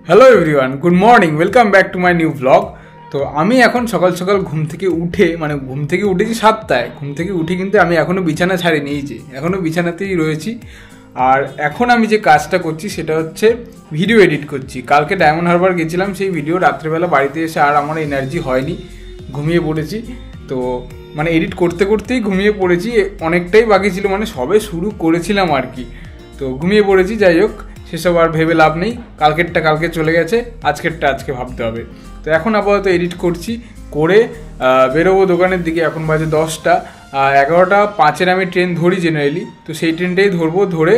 Hello everyone, good morning, welcome back to my new blog. তো আমি এখন সকাল সকাল ঘুম থেকে উঠে ঘুম থেকে উঠেছি 7টায়। ঘুম থেকে উঠে কিন্তু আমি এখনও বিছানা ছাড়িনি, এই যে এখনও বিছানাতেই রয়েছি। আর এখন আমি যে কাজটা করছি সেটা হচ্ছে ভিডিও এডিট করছি। কালকে ডায়মন্ড হারবার গেছিলাম, সেই ভিডিও রাত্রেবেলা বাড়িতে এসে আর আমার এনার্জি হয়নি, ঘুমিয়ে পড়েছি। তো এডিট করতে করতেই ঘুমিয়ে পড়েছি, অনেকটাই বাকি ছিল, সবে শুরু করেছিলাম আর কি। তো ঘুমিয়ে পড়েছি। যাই হোক, সেসব আর ভেবে লাভ নেই, কালকেরটা কালকে চলে গেছে, আজকেরটা আজকে ভাবতে হবে। তো এখন আপাতত এডিট করছি, করে বেরোবো দোকানের দিকে। এখন বাজে 10টা, 11টা 5-এর আমি ট্রেন ধরি জেনারেলি, তো সেই ট্রেনটাই ধরবো, ধরে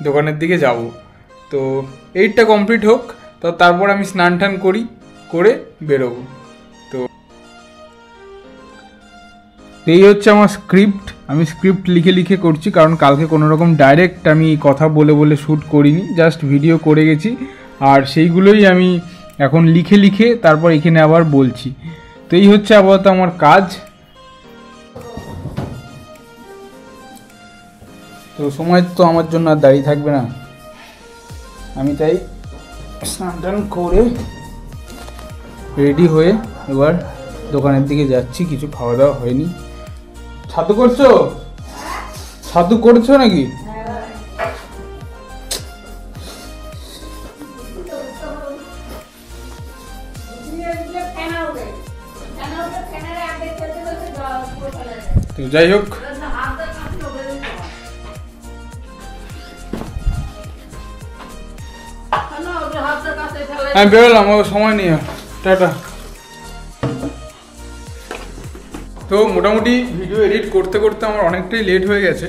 দোকানের দিকে যাব। তো এইটটা কমপ্লিট হোক, তো তারপর আমি স্নান টান করি, করে বেরোবো। তো এই হচ্ছে আমার স্ক্রিপ্ট, আমি স্ক্রিপ্ট লিখে লিখে করছি, কারণ কালকে কোনো রকম ডাইরেক্ট আমি কথা বলে বলে শ্যুট করিনি, জাস্ট ভিডিও করে গেছি। আর সেইগুলোই আমি এখন লিখে লিখে তারপর এখানে আবার বলছি। তো এই হচ্ছে আপাতত আমার কাজ। তো সময় তো আমার জন্য আর দাঁড়িয়ে থাকবে না, আমি তাই স্নান টান করে রেডি হয়ে এবার দোকানের দিকে যাচ্ছি। কিছু খাওয়া দাওয়া হয়নি। ছাতু করছো? ছাতু করছো নাকি? তো যাই হোক, আমি বেরোলাম, সময় নেই, টাটা। তো মোটামুটি ভিডিও এডিট করতে করতে আমার অনেকটাই লেট হয়ে গেছে।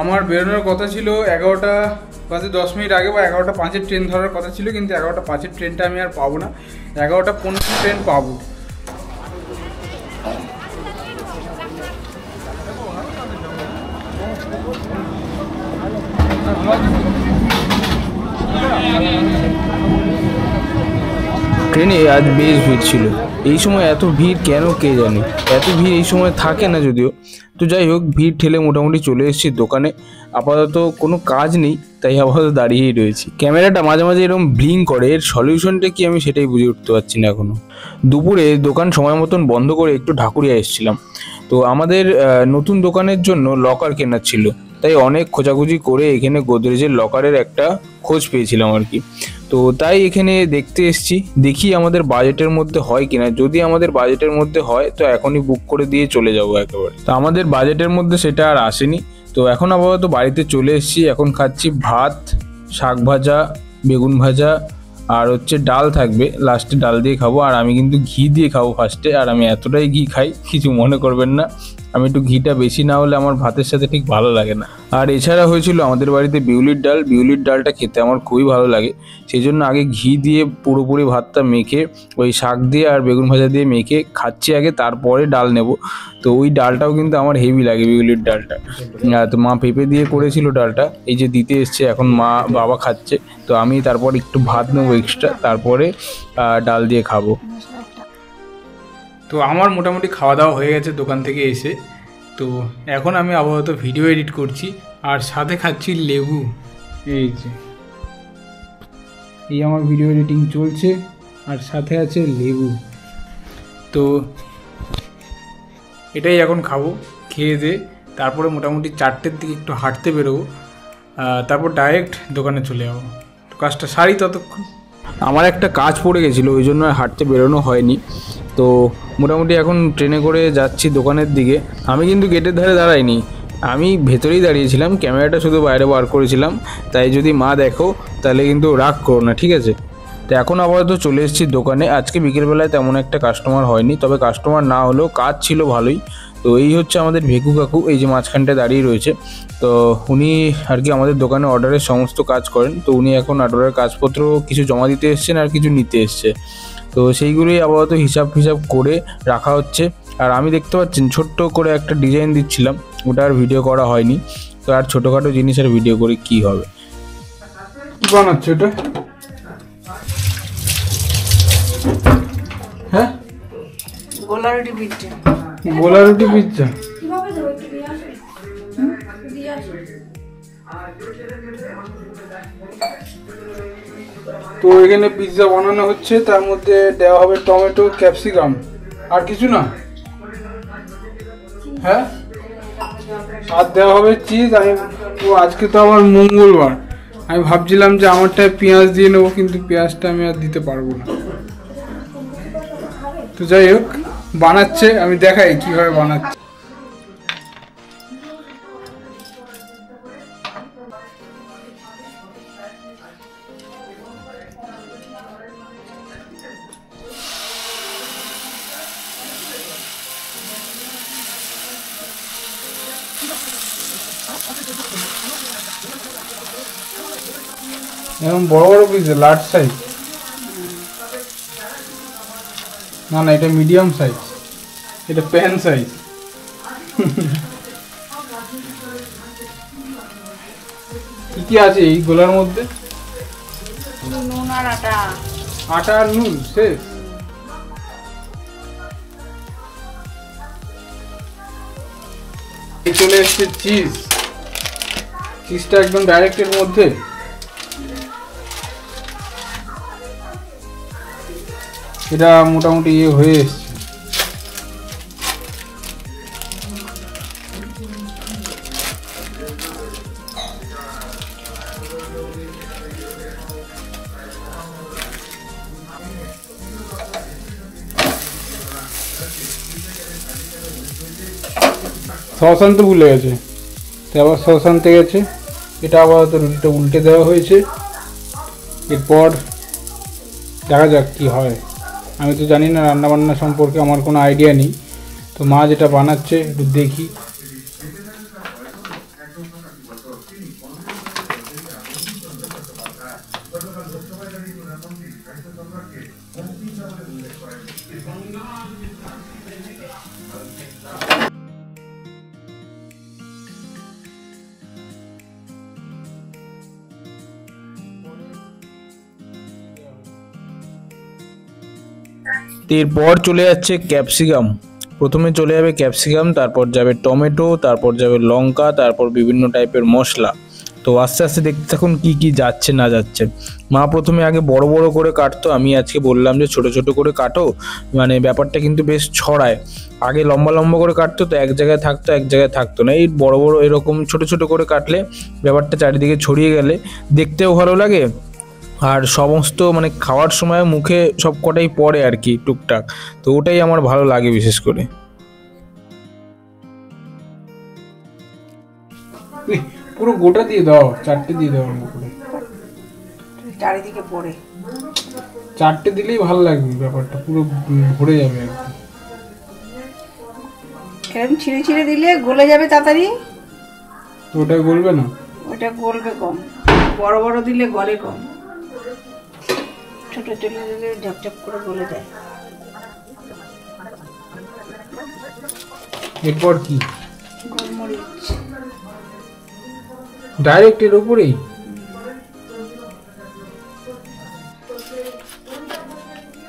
আমার বেরোনোর কথা ছিল 11টা বাজে 10 মিনিট আগে, বা 11টা 5-এর ট্রেন ধরার কথা ছিল, কিন্তু 11টা 5-এর ট্রেনটা আমি আর পাবো না, 11টা 15 ট্রেন পাবো। ট্রেনে আজ বেশ ভিড় ছিল। এই সময় এত ভিড় কেন কে জানে, এত ভিড় এই সময় থাকে না যদিও। তো যাই হোক, ভিড় ঠেলে মোটামুটি চলে এসেছি দোকানে। আপাতত কোনো কাজ নেই, তাই আপাতত দাঁড়িয়েই রয়েছি। ক্যামেরাটা মাঝে মাঝে এরকম ব্লিং করে, এর সলিউশনটা কি আমি সেটাই বুঝে উঠতে পারছি না এখনো। দুপুরে দোকান সময় মতন বন্ধ করে একটু ঢাকুরিয়া এসেছিলাম। তো আমাদের নতুন দোকানের জন্য লকার কেনার ছিল, তাই অনেক খোঁজাখুঁজি করে এখানে গোদরেজের লকারের একটা খোঁজ পেয়েছিলাম আর কি। তো তাই এখানে দেখতে এসেছি, দেখি আমাদের বাজেটের মধ্যে হয় কিনা। যদি আমাদের বাজেটের মধ্যে হয় তো এখনই বুক করে দিয়ে চলে যাবো একেবারে। তো আমাদের বাজেটের মধ্যে সেটা আর আসেনি। তো এখন আপাতত বাড়িতে চলে এসেছি। এখন খাচ্ছি ভাত, শাক ভাজা, বেগুন ভাজা, আর হচ্ছে ডাল থাকবে, লাস্টে ডাল দিয়ে খাবো। আর আমি কিন্তু ঘি দিয়ে খাবো ফার্স্টে। আর আমি এতটাই ঘি খাই, কিছু মনে করবেন না, আমি একটু ঘিটা বেশি না হলে আমার ভাতের সাথে ঠিক ভালো লাগে না। আর এছাড়া হয়েছিল আমাদের বাড়িতে বিউলির ডাল। বিউলির ডালটা খেতে আমার খুবই ভালো লাগে, সেই জন্য আগে ঘি দিয়ে পুরোপুরি ভাতটা মেখে ওই শাক দিয়ে আর বেগুন ভাজা দিয়ে মেখে খাচ্ছি আগে, তারপরে ডাল নেব। তো ওই ডালটাও কিন্তু আমার হেভি লাগে, বিউলির ডালটা। তো মা পেঁপে দিয়ে করেছিল ডালটা, এই যে দিতে এসছে, এখন মা বাবা খাচ্ছে। তো আমি তারপর একটু ভাত নেবো এক্সট্রা, তারপরে ডাল দিয়ে খাবো। তো আমার মোটামুটি খাওয়া দাওয়া হয়ে গেছে দোকান থেকে এসে। তো এখন আমি আপাতত ভিডিও এডিট করছি, আর সাথে খাচ্ছি লেবু। এই যে এই আমার ভিডিও এডিটিং চলছে, আর সাথে আছে লেবু। তো এটাই এখন খাবো, খেয়ে দিয়ে তারপরে মোটামুটি 4টের দিকে একটু হাঁটতে বেরোবো, তারপর ডাইরেক্ট দোকানে চলে যাবো। কাজটা সারি ততক্ষণ। আমার একটা কাজ পড়ে গেছিলো, ওই জন্য আর হাঁটতে বেরোনো হয়নি। তো মোটামুটি এখন ট্রেনে করে যাচ্ছি দোকানের দিকে। আমি কিন্তু গেটের ধারে দাঁড়াইনি, আমি ভেতরেই দাঁড়িয়েছিলাম, ক্যামেরাটা শুধু বাইরে বার করেছিলাম। তাই যদি মা দেখো তাহলে কিন্তু রাগ করো না, ঠিক আছে? তো এখন আপাতত চলে এসেছি দোকানে। আজকে বিকেলবেলায় তেমন একটা কাস্টমার হয়নি, তবে কাস্টমার না হলেও কাজ ছিল ভালোই। তো এই হচ্ছে আমাদের ভেকু কাকু, এই যে মাঝখানটায় দাঁড়িয়ে রয়েছে। তো উনি আর কি আমাদের দোকানে অর্ডারের সমস্ত কাজ করেন। তো উনি এখন অর্ডারের কাজপত্র কিছু জমা দিতে এসছেন আর কিছু নিতে এসছে। তো সেইগুলোই আপাতত হিসাব করে রাখা হচ্ছে। আর আমি দেখতে পাচ্ছেন ছোট্ট করে একটা ডিজাইন দিচ্ছিলাম, ওটা আর ভিডিও করা হয়নি। তো আর ছোটোখাটো জিনিস আর ভিডিও করে কি হবে। কি বানাচ্ছে ওটা? হ্যাঁ, গোলা রুটি পিজ্জা। গোলা রুটি পিজ্জা। তো এখানে পিৎজা বানানো হচ্ছে, তার মধ্যে দেওয়া হবে টমেটো, ক্যাপসিকাম, আর কিছু না। হ্যাঁ, আর দেওয়া হবে চিজ। আজকে তো আমার মঙ্গলবার, আমি ভাবছিলাম যে আমারটায় পেঁয়াজ দিয়ে নেবো, কিন্তু পেঁয়াজটা আমি আর দিতে পারবো না। তো যাই হোক, বানাচ্ছে, আমি দেখাই কিভাবে বানাচ্ছে। এরকম বড় বড় পিস, লার্জ সাইজ না, না এটা মিডিয়াম সাইজ, এটা প্যান সাইজ। কি কি আছে এই গোলার মধ্যে? নুন আর আটা। আটা আর নুন শেষ। চলে এসছে চিজ, চিজটা একদম ডাইরেক্ট এর মধ্যে। এটা মোটামুটি ইয়ে হয়ে এসছে। সস আনতে ভুলে গেছে, তো আবার সস আনতে গেছে। এটা আপাতত রুটিটা উল্টে দেওয়া হয়েছে, এরপর দেখা যাক কি হয়। আমি তো জানি না রান্নাবান্না সম্পর্কে, আমার কোনো আইডিয়া নেই। তো মা যেটা বানাচ্ছে একটু দেখি। এরপর চলে যাচ্ছে ক্যাপসিকাম। প্রথমে চলে যাবে ক্যাপসিকাম, তারপর যাবে টমেটো, তারপর যাবে লঙ্কা, তারপর বিভিন্ন টাইপের মশলা। তো আস্তে আস্তে দেখতে থাকুন কি কি যাচ্ছে না যাচ্ছে। মা প্রথমে আগে বড় বড় করে কাটতো, আমি আজকে বললাম যে ছোট ছোট করে কাটো, মানে ব্যাপারটা কিন্তু বেশ ছড়ায়। আগে লম্বা লম্বা করে কাটতো, তো এক জায়গায় থাকতো এক জায়গায় থাকতো না। এই বড় বড় এরকম ছোট ছোট করে কাটলে ব্যাপারটা চারিদিকে ছড়িয়ে গেলে দেখতেও ভালো লাগে, আর সমস্ত মানে খাওয়ার সময় মুখে সব কটাই পড়ে আর কি টুকটাক। তো ওটাই আমার ভালো লাগে বিশেষ করে। পুরো গোটা দিয়ে দাও, চারটে দিয়ে দাও উপরে, চারিদিকে পড়ে। চারটে দিলেই ভালো লাগবে, ব্যাপারটা পুরো ভরে যাবে আর কি। এরকম ছিঁড়ে ছিঁড়ে দিলে গলে যাবে তাড়াতাড়ি। ওটা গলবে না? ওটা গলবে কম, বড় বড় দিলে গলে কম, ছোট ছোট দিলে ঝপঝপ করে গলে যায়। এরপর কি? গোলমরিচ ডাইরেক্ট এর উপরেই?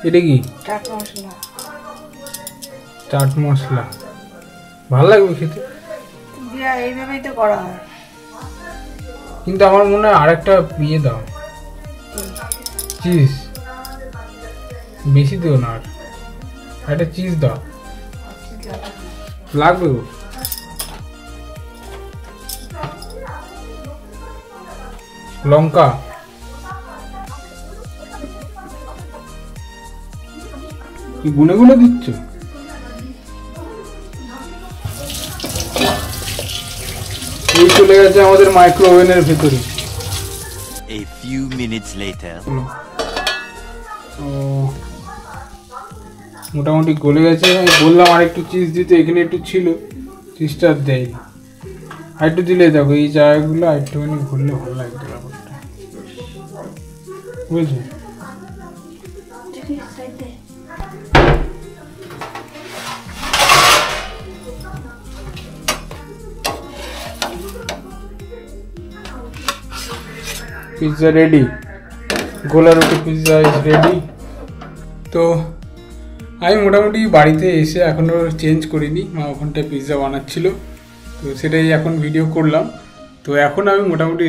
এটা কি? চাট মশলা। চাট মশলা ভালো লাগবে খেতে, এইভাবেই তো করা হয়। কিন্তু আমার মনে হয় আরেকটা ইয়ে দাও, চিজ বেশি দিও না, আর একটা চিজ দাও, লাগবে গো। লঙ্কা কি গুনে গুনে দিচ্ছ? এই চলে গেছে আমাদের মাইক্রো ওভেনের ভেতরে। A few minutes later. মোটামুটি গলে গেছে। আমি বললাম আর একটু চিজ দিতে, এখানে একটু ছিল, চিজটা দেয় আর একটু দিলে। দেখো এই জায়গাগুলো আর একটুখানি ঘুরলে ভালো লাগতো ব্যাপারটা, বুঝলি? পিৎজা রেডি, গোলা রুটি পিৎজা ইজ রেডি। তো আমি মোটামুটি বাড়িতে এসে এখনও চেঞ্জ করিনি, মা ওখানটায় পিৎজা বানাচ্ছিল, তো সেটাই এখন ভিডিও করলাম। তো এখন আমি মোটামুটি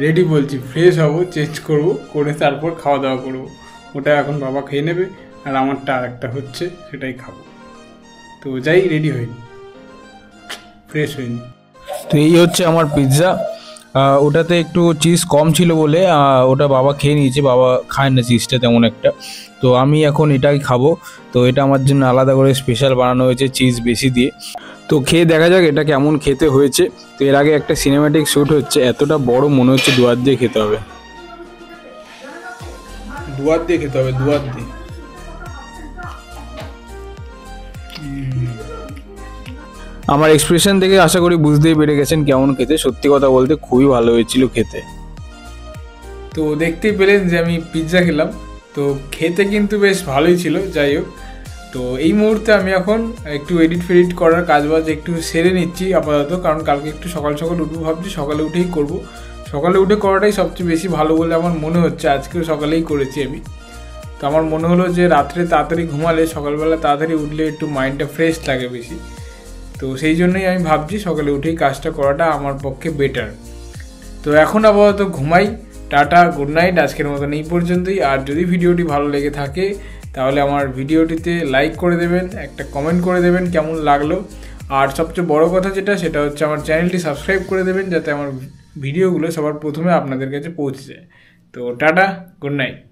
রেডি বলছি, ফ্রেশ হব, চেঞ্জ করব, করে তারপর খাওয়া দাওয়া করবো। ওটা এখন বাবা খেয়ে নেবে, আর আমারটা আর একটা হচ্ছে, সেটাই খাবো। তো যাই, রেডি হইনি, ফ্রেশ হইনি। তো এই হচ্ছে আমার পিৎজা। ওটাতে একটু চিজ কম ছিল বলে ওটা বাবা খেয়ে নিয়েছে, বাবা খায় না চিজটা তেমন একটা। তো আমি এখন এটাই খাবো। তো এটা আমার জন্য আলাদা করে স্পেশাল বানানো হয়েছে চিজ বেশি দিয়ে। তো খেয়ে দেখা যাক এটা কেমন খেতে হয়েছে। তো এর আগে একটা সিনেম্যাটিক শ্যুট হচ্ছে, এতটা বড় মনে হচ্ছে দুয়ার দিয়ে খেতে হবে। দুয়ার দিয়ে খেতে হবে, দুয়ার দিয়ে। আমার এক্সপ্রেশন দেখে আশা করি বুঝতেই পেরে গেছেন কেমন খেতে। সত্যি কথা বলতে খুবই ভালো হয়েছিল খেতে। তো দেখতেই পেলেন যে আমি পিৎজা খেলাম, তো খেতে কিন্তু বেশ ভালোই ছিল। যাই হোক, তো এই মুহূর্তে আমি এখন একটু এডিট ফেডিট করার কাজবাজ একটু সেরে নিচ্ছি আপাতত, কারণ কালকে একটু সকাল সকাল উঠবো ভাবছি, সকালে উঠেই করব। সকালে উঠে করাটাই সবচেয়ে বেশি ভালো বলে আমার মনে হচ্ছে। আজকেও সকালেই করেছি আমি। তো আমার মনে হলো যে রাত্রে তাড়াতাড়ি ঘুমালে সকালবেলা তাড়াতাড়ি উঠলে একটু মাইন্ডটা ফ্রেশ লাগে বেশি। তো সেই জন্যই আমি ভাবছি সকালে উঠেই কাজটা করাটা আমার পক্ষে বেটার। তো এখন আপাতত ঘুমাই। Tata, good night. আজকের মতন এই পর্যন্তই। আর যদি ভিডিওটি ভালো লেগে থাকে তাহলে আমার ভিডিওটিতে লাইক করে দেবেন, একটা কমেন্ট করে দেবেন কেমন লাগলো। আর সবচেয়ে বড় কথা সেটা হচ্ছে আমার চ্যানেলটি সাবস্ক্রাইব করে দেবেন, যাতে আমার ভিডিওগুলো সবার প্রথমে আপনাদের কাছে পৌঁছে যায়। তো টাটা, গুড নাইট।